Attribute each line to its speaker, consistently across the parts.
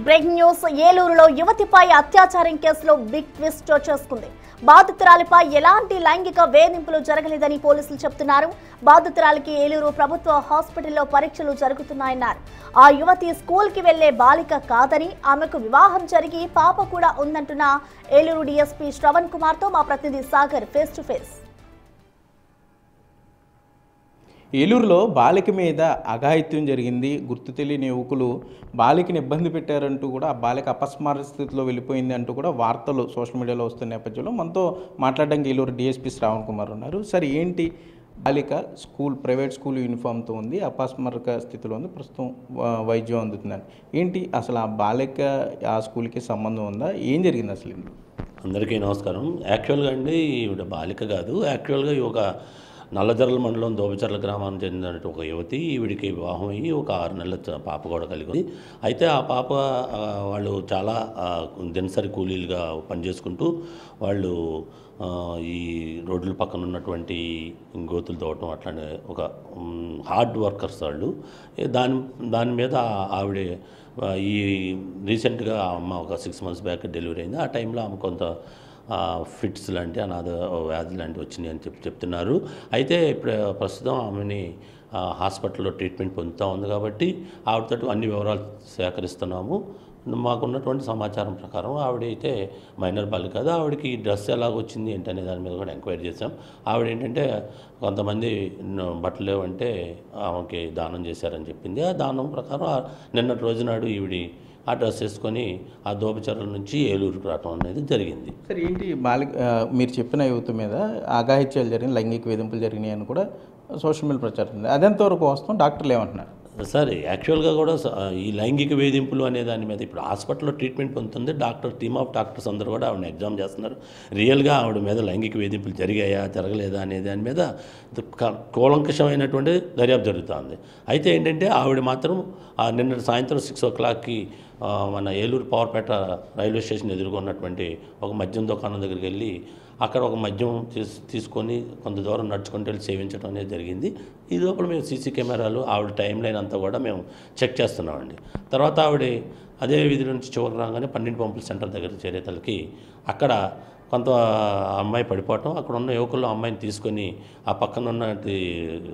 Speaker 1: Breaking news. ఏలూరులో యువతిపై అత్యాచారం కేసులో బిగ్ ట్విస్ట్ చోటు చేసుకుంది. బాధితురాలిపై ఎలాంటి లైంగిక వేధింపులు జరగలేదని పోలీసులు చెబుతున్నారు. బాధితురాలికి ఏలూరు ప్రభుత్వ హాస్పిటల్లో పరీక్షలు జరుగుతున్నాయన్నారు. ఆ యువతి స్కూల్ కి వెళ్లే బాలిక కాదని, ఆమెకు వివాహం జరిగి పాప కూడా ఉందంటున్న ఏలూరు డీఎస్పీ శ్రవణ్ కుమార్ తో మా ప్రతినిధి సాగర్ ఫేస్ టు ఫేస్.
Speaker 2: ఏలూరులో బాలిక మీద అఘాయిత్యం జరిగింది. గుర్తు తెలియని యువకులు బాలికని ఇబ్బంది పెట్టారంటూ కూడా ఆ బాలిక అపస్మార స్థితిలో వెళ్ళిపోయింది అంటూ కూడా వార్తలు సోషల్ మీడియాలో వస్తున్న నేపథ్యంలో మనతో మాట్లాడడానికి ఏలూరు డీఎస్పీ శ్రవణ్ కుమార్ ఉన్నారు. సార్, ఏంటి బాలిక ప్రైవేట్ స్కూల్ యూనిఫామ్తో ఉంది, అపస్మారక స్థితిలో ఉంది, ప్రస్తుతం వైద్యం అందుతుందని. ఏంటి అసలు ఆ బాలిక ఆ స్కూల్కి సంబంధం ఉందా? ఏం జరిగింది అసలు?
Speaker 3: అందరికీ నమస్కారం. యాక్చువల్గా అండి ఈవిడ బాలిక కాదు. యాక్చువల్గా ఒక నల్లజర్ల మండలం దోబచర్ల గ్రామానికి చెందిన ఒక యువతి. ఈవిడికి వివాహం అయ్యి ఒక 6 నెలల పాప కూడా కలిగి ఉంది. అయితే ఆ పాప వాళ్ళు చాలా దినసరి కూలీలుగా పనిచేసుకుంటూ వాళ్ళు ఈ రోడ్ల పక్కన ఉన్నటువంటి గోతులు తోవటం అట్లానే ఒక హార్డ్ వర్కర్స్ వాళ్ళు. దాని మీద ఆవిడ ఈ రీసెంట్గా అమ్మ ఒక 6 months బ్యాక్ డెలివరీ అయింది. ఆ టైంలో ఆమె కొంత ఫిట్స్ లాంటి అనాథ వ్యాధి లాంటివి వచ్చినాయి అని చెప్తున్నారు. అయితే ఇప్పుడు ప్రస్తుతం ఆమెని హాస్పిటల్లో ట్రీట్మెంట్ పొందుతూ ఉంది. కాబట్టి ఆవిడతో అన్ని వివరాలు సేకరిస్తున్నాము. మాకున్నటువంటి సమాచారం ప్రకారం ఆవిడైతే మైనర్ బాలిక కాదు. ఆవిడకి డ్రెస్ ఎలాగొచ్చింది ఏంటనే దాని మీద కూడా ఎంక్వైరీ చేసాం. ఆవిడ ఏంటంటే కొంతమంది బట్టలు లేవంటే ఆమెకి దానం చేశారని చెప్పింది. ఆ దానం ప్రకారం నిన్నటి రోజునాడు ఈవిడి ఆ డ్రెస్ వేసుకొని ఆ దోబచర్ల నుంచి ఏలూరుకు రావడం అనేది జరిగింది.
Speaker 2: సార్, ఏంటి బాలిక మీరు చెప్పిన యువత మీద అఘాయిత్యాలు జరిగిన, లైంగిక వేధింపులు జరిగినాయి అని కూడా సోషల్ మీడియా ప్రచారం ఉంది. అదెంతవరకు వస్తాం? డాక్టర్లు ఏమంటున్నారు?
Speaker 3: సార్, యాక్చువల్గా కూడా ఈ లైంగిక వేధింపులు అనే దాని మీద ఇప్పుడు హాస్పిటల్లో ట్రీట్మెంట్ పొందుతుంది. టీమ్ ఆఫ్ డాక్టర్స్ అందరూ కూడా ఆవిడని ఎగ్జామ్ చేస్తున్నారు. రియల్గా ఆవిడ మీద లైంగిక వేధింపులు జరిగాయా జరగలేదా అనే దాని మీద కూలంకషమైనటువంటి దర్యాప్తు జరుగుతుంది. అయితే ఏంటంటే ఆవిడ మాత్రం నిన్న సాయంత్రం 6 o'clockకి మన ఏలూరు పవర్పేట రైల్వే స్టేషన్ ఎదుర్కొన్నటువంటి ఒక మద్యం దుకాణం దగ్గరికి వెళ్ళి అక్కడ ఒక మద్యం తీసుకొని కొంత దూరం నడుచుకుంటూ వెళ్ళి సేవించడం అనేది జరిగింది. ఈ లోపల మేము సీసీ కెమెరాలు ఆవిడ టైం లైన్ అంతా కూడా మేము చెక్ చేస్తున్నామండి. తర్వాత ఆవిడ అదే వీధి నుంచి చివరికి రాగానే 12 పంపుల సెంటర్ దగ్గర చేరేతలకి అక్కడ కొంత అమ్మాయి పడిపోవటం, అక్కడ ఉన్న యువకుల్లో అమ్మాయిని తీసుకొని ఆ పక్కన ఉన్న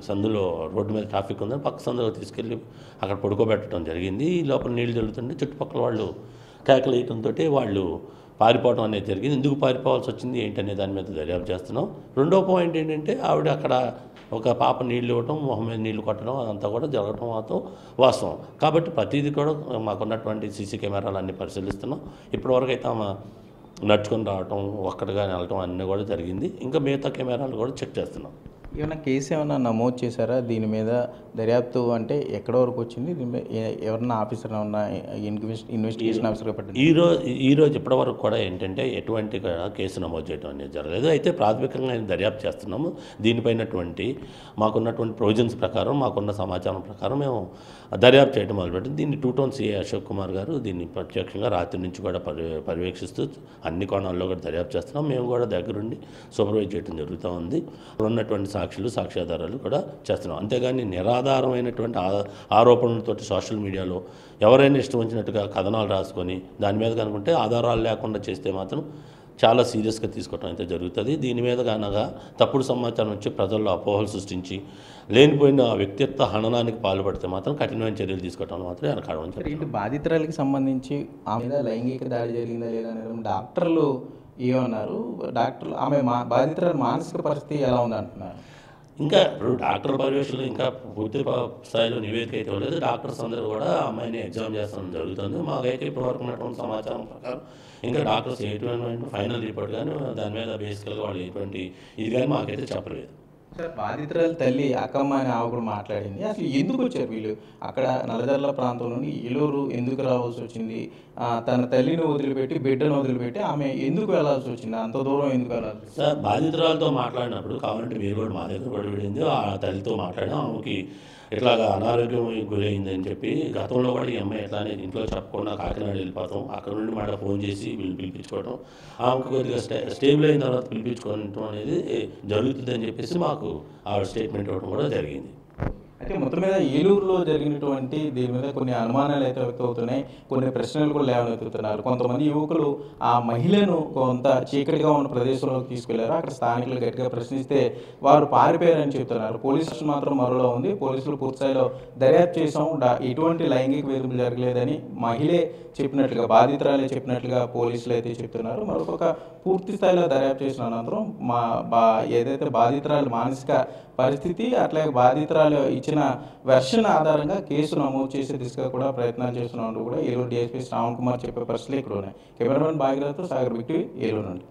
Speaker 3: సందులో రోడ్డు మీద ట్రాఫిక్ ఉందని పక్క సందులో తీసుకెళ్ళి అక్కడ పడుకోబెట్టడం జరిగింది. ఈ లోపల నీళ్లు జరుగుతుంటే చుట్టుపక్కల వాళ్ళు కేకలు వేయడంతో వాళ్ళు పారిపోవడం అనేది జరిగింది. ఎందుకు పారిపోవాల్సి వచ్చింది ఏంటనే దాని మీద దర్యాప్తు చేస్తున్నాం. రెండో పాయింట్ ఏంటంటే ఆవిడ అక్కడ ఒక పాప నీళ్ళు ఇవ్వటం, మొహం మీద నీళ్లు కొట్టడం అదంతా కూడా జరగడం మాత్రం వాస్తవం. కాబట్టి ప్రతిదీ కూడా మాకున్నటువంటి సీసీ కెమెరాలు అన్నీ పరిశీలిస్తున్నాం. ఇప్పటివరకు అయితే ఆమె నడుచుకొని రావటం, ఒక్కడిగా వెళ్ళటం అన్నీ కూడా జరిగింది. ఇంకా మిగతా కెమెరాలు కూడా చెక్ చేస్తున్నాం.
Speaker 2: ఏమైనా కేసు ఏమైనా నమోదు చేశారా దీని మీద? దర్యాప్తు అంటే ఎక్కడ వరకు వచ్చింది? ఎవరన్నా ఆఫీసర్ ఏమన్నా ఇన్వెస్టిగేషన్ ఆఫీసర్గా పట్టింది?
Speaker 3: ఈరోజు ఇప్పటివరకు కూడా ఏంటంటే ఎటువంటి కేసు నమోదు చేయడం అనేది జరగలేదు. అయితే ప్రాథమికంగా దర్యాప్తు చేస్తున్నాము. దీనిపైనటువంటి మాకున్నటువంటి ప్రొవిజన్స్ ప్రకారం, మాకున్న సమాచారం ప్రకారం మేము దర్యాప్తు చేయడం మొదలుపెట్టింది. దీన్ని 2 Town CI అశోక్ కుమార్ గారు దీన్ని ప్రత్యక్షంగా రాత్రి నుంచి కూడా పర్యవేక్షిస్తూ అన్ని కోణాల్లో కూడా దర్యాప్తు చేస్తున్నాం. మేము కూడా దగ్గరుండి సూపర్వైజ్ చేయడం జరుగుతూ ఉంది. ఉన్నటువంటి సాక్ష్యాధారాలు కూడా చేస్తున్నాం. అంతేగాని నిరాధారమైనటువంటి ఆరోపణలతో సోషల్ మీడియాలో ఎవరైనా ఇష్టం వచ్చినట్టుగా కథనాలు రాసుకొని దాని మీద కనుకుంటే ఆధారాలు లేకుండా చేస్తే మాత్రం చాలా సీరియస్గా తీసుకోవడం అయితే జరుగుతుంది. దీని మీద కనుక తప్పుడు సమాచారం వచ్చి ప్రజల్లో అపోహలు సృష్టించి లేనిపోయిన వ్యక్తిత్వ హననానికి పాల్పడితే మాత్రం కఠినమైన చర్యలు తీసుకోవడం మాత్రం వెనకాడమని చెప్పారు.
Speaker 2: బాధితురాలకి సంబంధించి ఆమె లైంగిక దాడి జరిగిందా లేదా డాక్టర్లు ఏమన్నారు? డాక్టర్లు ఆమె బాధితురాలు మానసిక పరిస్థితి ఎలా ఉందంటున్నారు?
Speaker 3: ఇంకా ఇప్పుడు డాక్టర్ పర్యవేక్షణలో ఇంకా పూర్తి స్థాయిలో నివేదిక అయితే లేదు. డాక్టర్స్ అందరూ కూడా అమ్మాయిని ఎగ్జామ్ చేస్తడం జరుగుతుంది. మాకైతే ఇప్పటివరకు ఉన్నటువంటి సమాచారం ప్రకారం ఇంకా డాక్టర్స్ ఎటువంటి ఫైనల్ రిపోర్ట్ కానీ దాని మీద బేసికల్గా వాళ్ళు ఎటువంటి ఇది కానీ మాకైతే చెప్పలేదు.
Speaker 2: సార్, బాధితురాల తల్లి అక్కమ్మ అని ఆమె కూడా మాట్లాడింది. అసలు ఎందుకు వచ్చారు వీళ్ళు? అక్కడ నల్లజర్ల ప్రాంతం నుండి ఏలూరు ఎందుకు రావాల్సి వచ్చింది? తన తల్లిని వదిలిపెట్టి బిడ్డను వదిలిపెట్టి ఆమె ఎందుకు వెళ్లాల్సి వచ్చింది? అంత దూరం ఎందుకు వెళ్ళాల్సి?
Speaker 3: సార్, బాధితురాలతో మాట్లాడినప్పుడు కావాలంటే మీరు కూడా మా దగ్గర కూడా వెళ్ళింది. ఆ తల్లితో మాట్లాడినా ఆమెకి ఇట్లాగా అనారోగ్యం గురైందని చెప్పి గతంలో కూడా ఈ అమ్మాయి ఎట్లానే ఇంట్లో చెప్పకుండా కాకినాడ వెళ్ళిపోతాం, అక్కడ నుండి మాట ఫోన్ చేసి వీళ్ళు పిలిపించుకోవడం, ఆమెకు కొద్దిగా స్టేబుల్ అయిన తర్వాత పిలిపించుకోవడం అనేది జరుగుతుంది అని చెప్పేసి మాకు ఆవిడ స్టేట్మెంట్ ఇవ్వడం కూడా జరిగింది.
Speaker 2: అయితే మొత్తం మీద ఏలూరులో జరిగినటువంటి దీని మీద కొన్ని అనుమానాలు అయితే వ్యక్తమవుతున్నాయి, కొన్ని ప్రశ్నలు కూడా లేవనెత్తుతున్నారు. కొంతమంది యువకులు ఆ మహిళను కొంత చీకటిగా ఉన్న ప్రదేశంలోకి తీసుకెళ్లారు. అక్కడ స్థానికులు గట్టిగా ప్రశ్నిస్తే వారు పారిపోయారని చెప్తున్నారు. పోలీసు స్టేషన్ మాత్రం మరోలో ఉంది. పోలీసులు పూర్తిస్థాయిలో దర్యాప్తు చేసాం, ఎటువంటి లైంగిక వేధింపులు జరగలేదని మహిళే చెప్పినట్లుగా, బాధితురాలే చెప్పినట్లుగా పోలీసులు అయితే చెప్తున్నారు. మరొక పూర్తి స్థాయిలో దర్యాప్తు చేసిన అనంతరం ఏదైతే బాధితురాలు మానసిక పరిస్థితి అట్లాగే బాధితురాలు ఇచ్చిన వెర్షన్ ఆధారంగా కేసు నమోదు చేసే దిశగా కూడా ప్రయత్నాలు చేస్తున్నట్టు కూడా ఏలూరు డీఎస్పీ శ్రావణ్ కుమార్ చెప్పే పరిస్థితులు ఇక్కడ ఉన్నాయి. కెమెరామెన్ భాగీరథతో సాగర్ బిక్టి, ఏలూరు నుండి.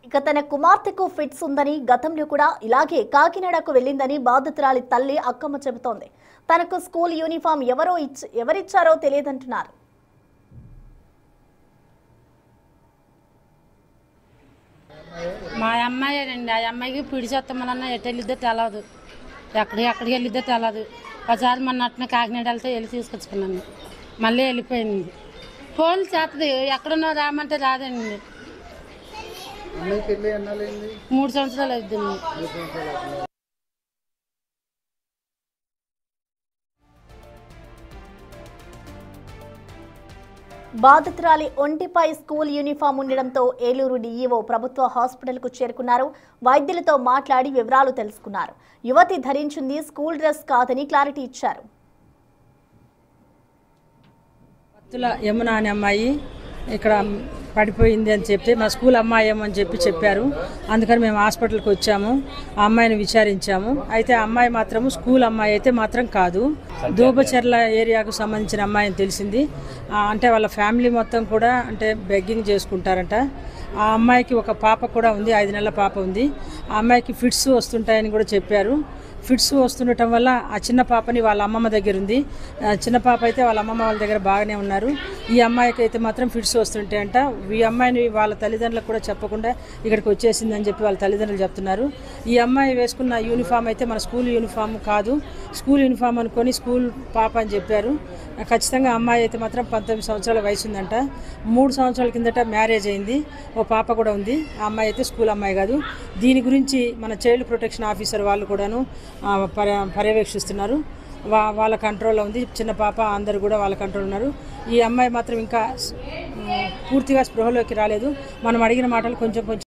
Speaker 1: ఇక తన కుమార్తెకు ఫిట్స్ ఉందని, గతంలో కూడా ఇలాగే కాకినాడకు వెళ్ళిందని బాధితురాలి తల్లి అక్కమ్మ చెబుతోంది. తనకు స్కూల్ యూనిఫామ్ ఎవరిచ్చారో తెలియదంటున్నారు.
Speaker 4: మా అమ్మాయేనండి. ఆ అమ్మాయికి పిడిచేస్తామన్నా ఎటు వెళ్ళిద్దో తెలవదు, ఎక్కడికి వెళ్ళిద్దో తెలవదు. ఒకసారి మొన్న అట్నే కాకినాడ వెళ్తే వెళ్ళి తీసుకొచ్చుకున్నాను, మళ్ళీ వెళ్ళిపోయింది. ఫోన్ చేస్తుంది, ఎక్కడున్నా రామంటే రాదండి. 3 సంవత్సరాలు అవుతుంది.
Speaker 1: బాధితురాలి ఒంటిపై స్కూల్ యూనిఫామ్ ఉండడంతో ఏలూరు డీఈఓ ప్రభుత్వ హాస్పిటల్కు చేరుకున్నారు. వైద్యులతో మాట్లాడి వివరాలు తెలుసుకున్నారు. యువతి ధరించింది స్కూల్ డ్రెస్ కాదని క్లారిటీ ఇచ్చారు.
Speaker 5: యమున అనే అమ్మాయి ఇక్కడ పడిపోయింది అని చెప్తే మా స్కూల్ అమ్మాయి ఏమని చెప్పారు. అందుకని మేము హాస్పిటల్కి వచ్చాము, ఆ అమ్మాయిని విచారించాము. అయితే ఆ అమ్మాయి మాత్రము స్కూల్ అమ్మాయి అయితే మాత్రం కాదు, దోబచెర్ల ఏరియాకు సంబంధించిన అమ్మాయి అని తెలిసింది. అంటే వాళ్ళ ఫ్యామిలీ మొత్తం కూడా అంటే బెగ్గింగ్ చేసుకుంటారంట. ఆ అమ్మాయికి ఒక పాప కూడా ఉంది, 5 నెలల పాప ఉంది. ఆ అమ్మాయికి ఫిట్స్ వస్తుంటాయని కూడా చెప్పారు. ఫిట్స్ వస్తుండటం వల్ల ఆ చిన్న పాపని వాళ్ళ అమ్మమ్మ దగ్గర ఉంది. చిన్న పాప అయితే వాళ్ళ అమ్మమ్మ వాళ్ళ దగ్గర బాగానే ఉన్నారు. ఈ అమ్మాయికి అయితే మాత్రం ఫిట్స్ వస్తుంటాయంట. ఈ అమ్మాయిని వాళ్ళ తల్లిదండ్రులకు కూడా చెప్పకుండా ఇక్కడికి వచ్చేసిందని చెప్పి వాళ్ళ తల్లిదండ్రులు చెప్తున్నారు. ఈ అమ్మాయి వేసుకున్న యూనిఫామ్ అయితే మన స్కూల్ యూనిఫామ్ కాదు, స్కూల్ యూనిఫామ్ అనుకొని స్కూల్ పాప అని చెప్పారు. ఖచ్చితంగా అమ్మాయి అయితే మాత్రం 19 సంవత్సరాల వయసు ఉందంట. 3 సంవత్సరాల కిందట మ్యారేజ్ అయింది, ఓ పాప కూడా ఉంది. ఆ అమ్మాయి అయితే స్కూల్ అమ్మాయి కాదు. దీని గురించి మన చైల్డ్ ప్రొటెక్షన్ ఆఫీసర్ వాళ్ళు కూడాను పర్యవేక్షిస్తున్నారు. వాళ్ళ కంట్రోల్లో ఉంది. చిన్న పాప అందరూ కూడా వాళ్ళ కంట్రోల్ ఉన్నారు. ఈ అమ్మాయి మాత్రం ఇంకా పూర్తిగా స్పృహలోకి రాలేదు. మనం అడిగిన మాటలు కొంచెం